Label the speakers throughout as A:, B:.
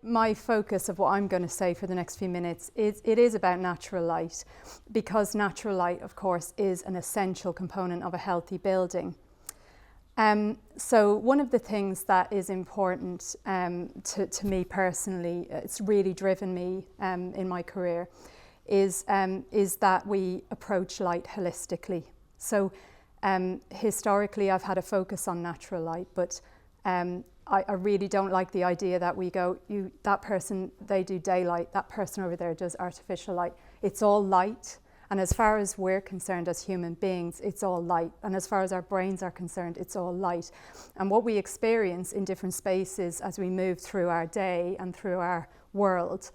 A: My focus of what I'm going to say for the next few minutes is about natural light, because natural light, of course, is an essential component of a healthy building. So one of the things that is important to me personally, it's really driven me in my career, is that we approach light holistically. So historically I've had a focus on natural light, but I really don't like the idea that we go, that person, they do daylight, that person over there does artificial light. It's all light. And as far as we're concerned as human beings, it's all light. And as far as our brains are concerned, it's all light. And what we experience in different spaces as we move through our day and through our world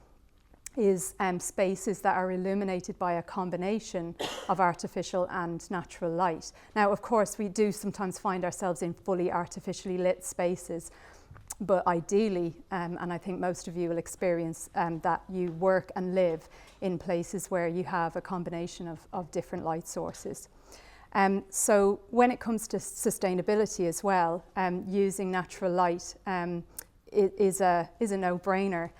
A: is spaces that are illuminated by a combination of artificial and natural light. Now, of course, we do sometimes find ourselves in fully artificially lit spaces, but ideally, and I think most of you will experience that you work and live in places where you have a combination of different light sources. So when it comes to sustainability as well, using natural light is a no-brainer.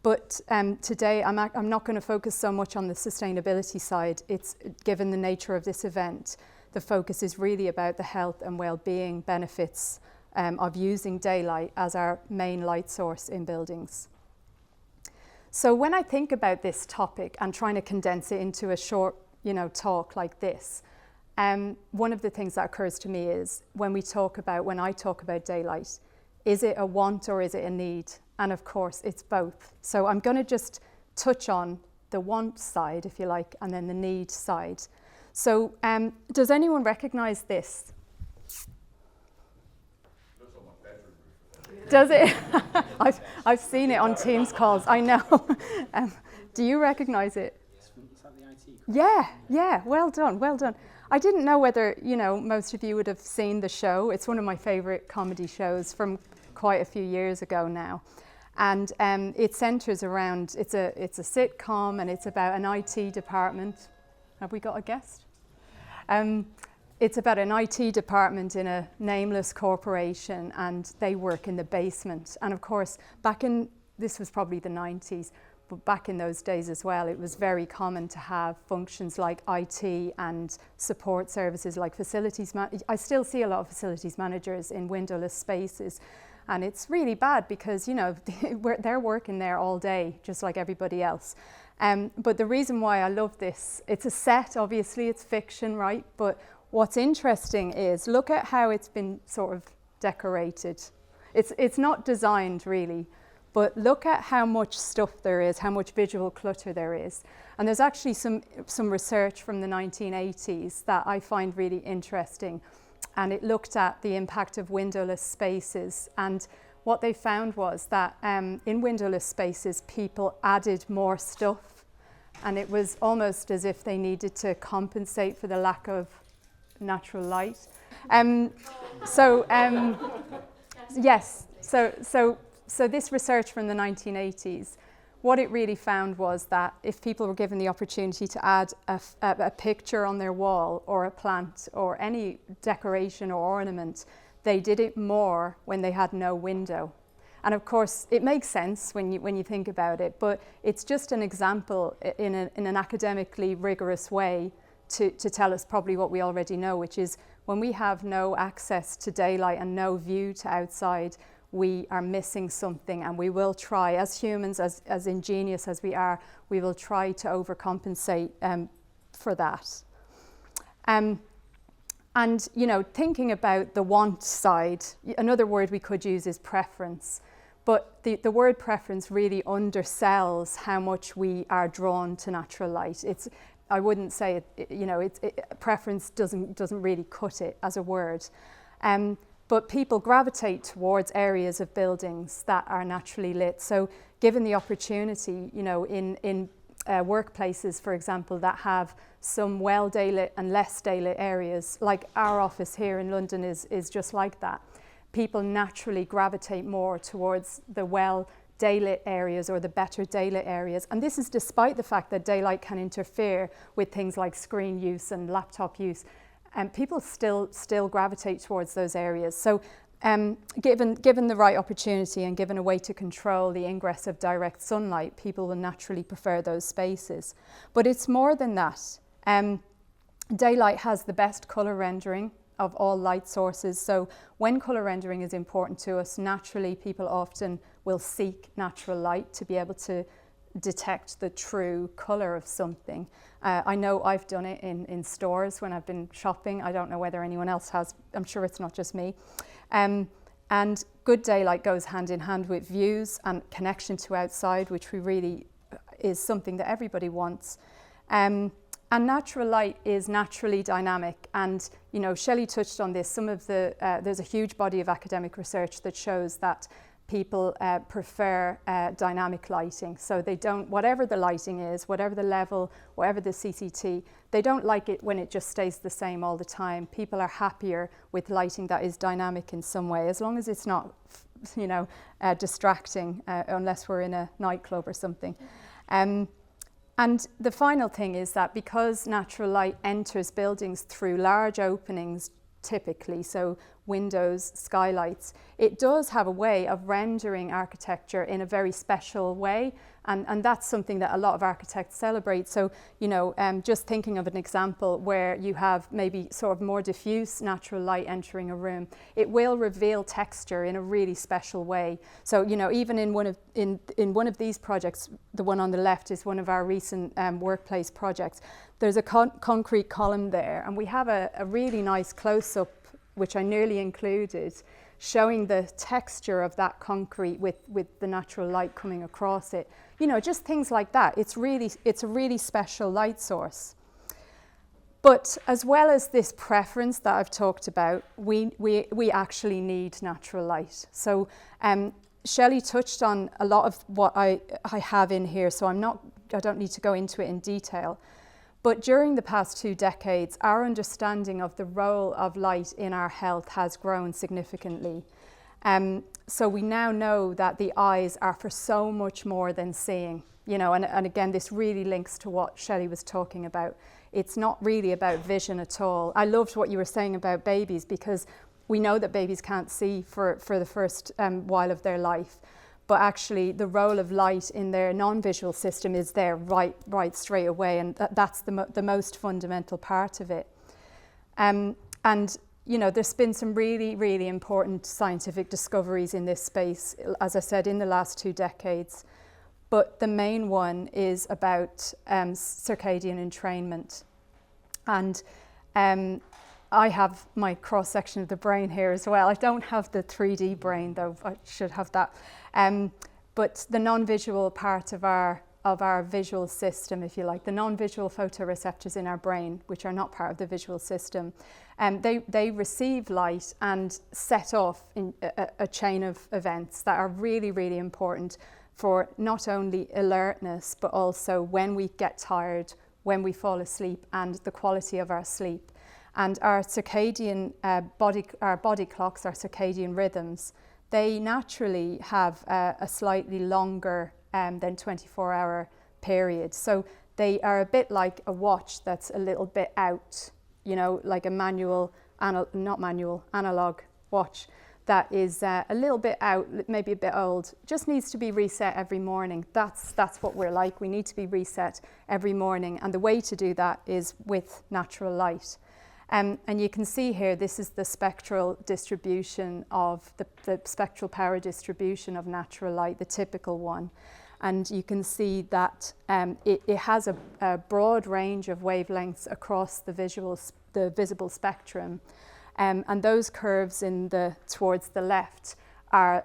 A: But today I'm not going to focus so much on the sustainability side. It's given the nature of this event, the focus is really about the health and well-being benefits of using daylight as our main light source in buildings. So when I think about this topic and trying to condense it into a short, talk like this, one of the things that occurs to me is when I talk about daylight, is it a want or is it a need? And of course, it's both. So I'm going to just touch on the want side, if you like, and then the need side. So does anyone recognize this? Does it? I've seen it on Teams calls, I know. Do you recognize it?
B: Is that the IT?
A: Yeah, well done. I didn't know whether, most of you would have seen the show. It's one of my favorite comedy shows from quite a few years ago now. And it centres around, it's a sitcom, and it's about an IT department. Have we got a guest? It's about an IT department in a nameless corporation, and they work in the basement. And of course, this was probably the 90s, but back in those days as well, it was very common to have functions like IT and support services like facilities. I still see a lot of facilities managers in windowless spaces. And it's really bad because, they're working there all day, just like everybody else. But the reason why I love this, it's a set, obviously, it's fiction, right? But what's interesting is, look at how it's been sort of decorated. It's not designed, really, but look at how much stuff there is, how much visual clutter there is. And there's actually some research from the 1980s that I find really interesting. And it looked at the impact of windowless spaces. And what they found was that in windowless spaces, people added more stuff. And it was almost as if they needed to compensate for the lack of natural light. Yes, so this research from the 1980s, what it really found was that if people were given the opportunity to add a picture on their wall or a plant or any decoration or ornament, they did it more when they had no window. And of course, it makes sense when you think about it, but it's just an example in an academically rigorous way to tell us probably what we already know, which is when we have no access to daylight and no view to outside, we are missing something, and we will try, as humans, as ingenious as we are, we will try to overcompensate for that. And thinking about the want side, another word we could use is preference. But the word preference really undersells how much we are drawn to natural light. I wouldn't say preference doesn't really cut it as a word. But people gravitate towards areas of buildings that are naturally lit. So given the opportunity, in workplaces, for example, that have some well daylit and less daylit areas, like our office here in London is just like that. People naturally gravitate more towards the well daylit areas or the better daylit areas. And this is despite the fact that daylight can interfere with things like screen use and laptop use. And people still gravitate towards those areas. So given the right opportunity and given a way to control the ingress of direct sunlight, people will naturally prefer those spaces. But it's more than that. Daylight has the best colour rendering of all light sources. So when colour rendering is important to us, naturally people often will seek natural light to be able to detect the true colour of something. I know I've done it in stores when I've been shopping. I don't know whether anyone else has. I'm sure it's not just me. And good daylight goes hand in hand with views and connection to outside, which we really is something that everybody wants. And natural light is naturally dynamic. And, you know, Shelley touched on this. Some of the, there's a huge body of academic research that shows that people prefer dynamic lighting. So they don't, whatever the lighting is, whatever the level, whatever the CCT, they don't like it when it just stays the same all the time. People are happier with lighting that is dynamic in some way, as long as it's not, you know, distracting, unless we're in a nightclub or something. And the final thing is that because natural light enters buildings through large openings, typically, so windows, skylights, it does have a way of rendering architecture in a very special way, and that's something that a lot of architects celebrate. So, you know, just thinking of an example where you have maybe sort of more diffuse natural light entering a room, it will reveal texture in a really special way. So, you know, even in one of these projects, the one on the left is one of our recent workplace projects. There's a concrete column there, and we have a really nice close-up, which I nearly included, showing the texture of that concrete with the natural light coming across it. You know, just things like that. It's a really special light source. But as well as this preference that I've talked about, we actually need natural light. So Shelley touched on a lot of what I have in here, so I don't need to go into it in detail. But during the past 2 decades, our understanding of the role of light in our health has grown significantly. So we now know that the eyes are for so much more than seeing, you know, and again, this really links to what Shelley was talking about. It's not really about vision at all. I loved what you were saying about babies, because we know that babies can't see for the first while of their life. But actually the role of light in their non-visual system is there right straight away, and that's the most fundamental part of it. And you know, there's been some really important scientific discoveries in this space, as I said, in the last 2 decades. But the main one is about circadian entrainment. And I have my cross-section of the brain here as well. I don't have the 3D brain, though. I should have that. But the non-visual part of our visual system, if you like, the non-visual photoreceptors in our brain, which are not part of the visual system, they receive light and set off in a chain of events that are really important for not only alertness, but also when we get tired, when we fall asleep, and the quality of our sleep. And our circadian body clocks, our circadian rhythms, they naturally have a slightly longer than 24-hour period. So they are a bit like a watch that's a little bit out, you know, like a analog watch that is a little bit out, maybe a bit old, just needs to be reset every morning. That's what we're like. We need to be reset every morning. And the way to do that is with natural light. And you can see here, this is the spectral distribution of the spectral power distribution of natural light, the typical one. And you can see that it has a broad range of wavelengths across the visible spectrum. And those curves towards the left are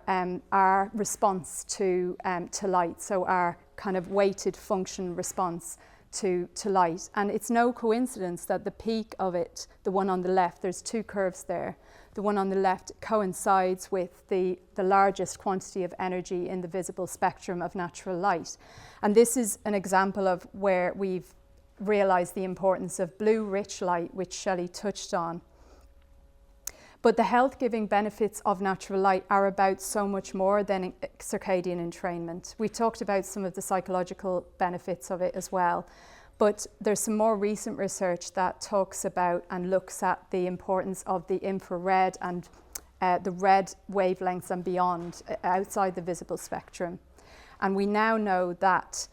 A: our response to light, so our kind of weighted function response to light. And it's no coincidence that the peak of it, the one on the left, there's 2 curves there. The one on the left coincides with the largest quantity of energy in the visible spectrum of natural light. And this is an example of where we've realized the importance of blue rich light, which Shelley touched on. But the health-giving benefits of natural light are about so much more than circadian entrainment. We talked about some of the psychological benefits of it as well, but there's some more recent research that talks about and looks at the importance of the infrared and the red wavelengths and beyond, outside the visible spectrum. And we now know that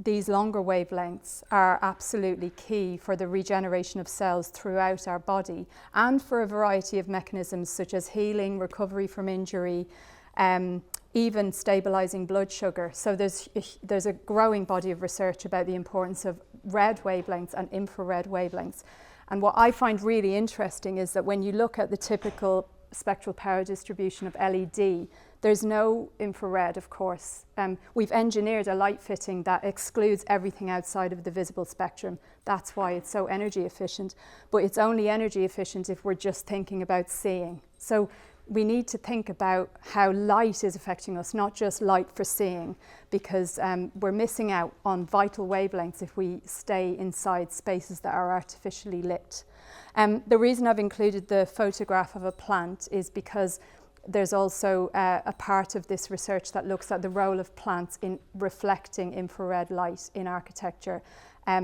A: these longer wavelengths are absolutely key for the regeneration of cells throughout our body, and for a variety of mechanisms such as healing, recovery from injury, even stabilizing blood sugar. So there's a growing body of research about the importance of red wavelengths and infrared wavelengths. And what I find really interesting is that when you look at the typical spectral power distribution of LED, there's no infrared, of course. We've engineered a light fitting that excludes everything outside of the visible spectrum. That's why it's so energy efficient. But it's only energy efficient if we're just thinking about seeing. So we need to think about how light is affecting us, not just light for seeing, because we're missing out on vital wavelengths if we stay inside spaces that are artificially lit. The reason I've included the photograph of a plant is because there's also a part of this research that looks at the role of plants in reflecting infrared light in architecture.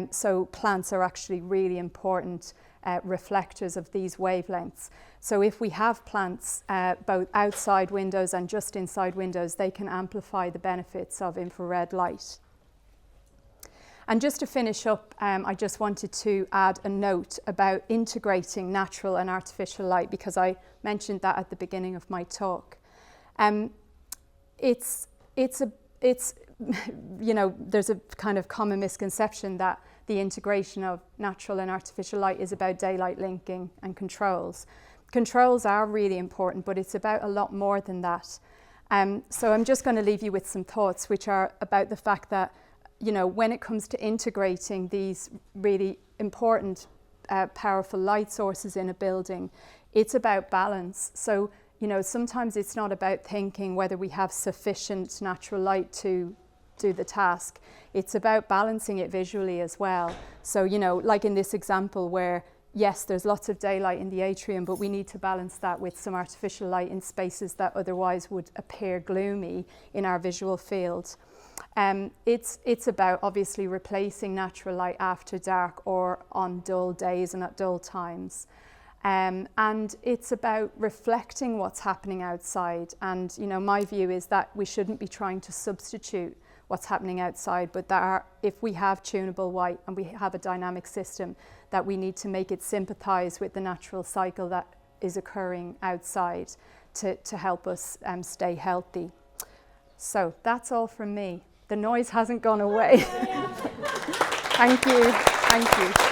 A: So plants are actually really important reflectors of these wavelengths. So if we have plants both outside windows and just inside windows, they can amplify the benefits of infrared light. And just to finish up, I just wanted to add a note about integrating natural and artificial light, because I mentioned that at the beginning of my talk. It's you know, there's a kind of common misconception that the integration of natural and artificial light is about daylight linking and controls. Controls are really important, but it's about a lot more than that. So I'm just going to leave you with some thoughts which are about the fact that, you know, when it comes to integrating these really important, powerful light sources in a building, it's about balance. So, you know, sometimes it's not about thinking whether we have sufficient natural light to do the task. It's about balancing it visually as well. So, you know, like in this example where, yes, there's lots of daylight in the atrium, but we need to balance that with some artificial light in spaces that otherwise would appear gloomy in our visual field. It's about obviously replacing natural light after dark or on dull days and at dull times. And it's about reflecting what's happening outside. And, you know, my view is that we shouldn't be trying to substitute what's happening outside, but that if we have tunable white and we have a dynamic system, that we need to make it sympathize with the natural cycle that is occurring outside to help us stay healthy. So that's all from me. The noise hasn't gone away. Thank you. Thank you.